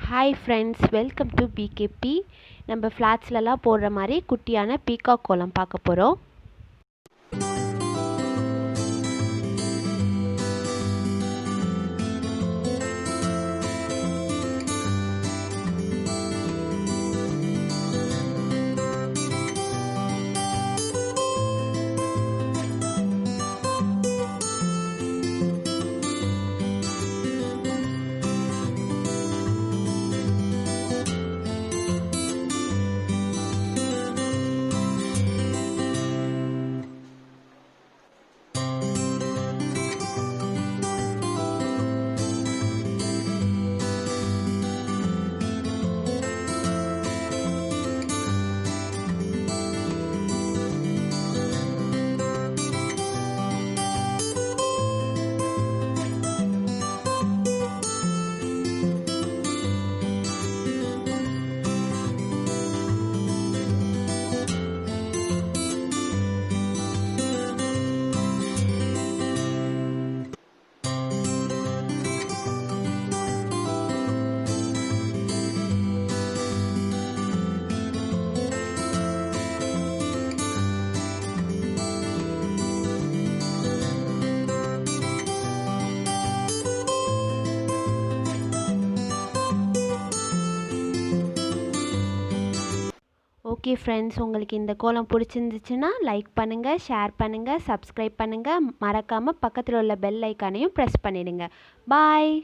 Hi friends, welcome to pKb. நம்ம ஃப்ளாட்ஸ்லலாம் போடுற மாதிரி குட்டியான பீகாக் கோலம் பார்க்க போகிறோம். ஓகே ஃப்ரெண்ட்ஸ், உங்களுக்கு இந்த கோலம் பிடிச்சிருந்துச்சுன்னா லைக் பண்ணுங்கள், ஷேர் பண்ணுங்கள், சப்ஸ்கிரைப் பண்ணுங்கள். மறக்காமல் பக்கத்தில் உள்ள பெல் ஐக்கானையும் ப்ரெஸ் பண்ணிடுங்க. பாய்.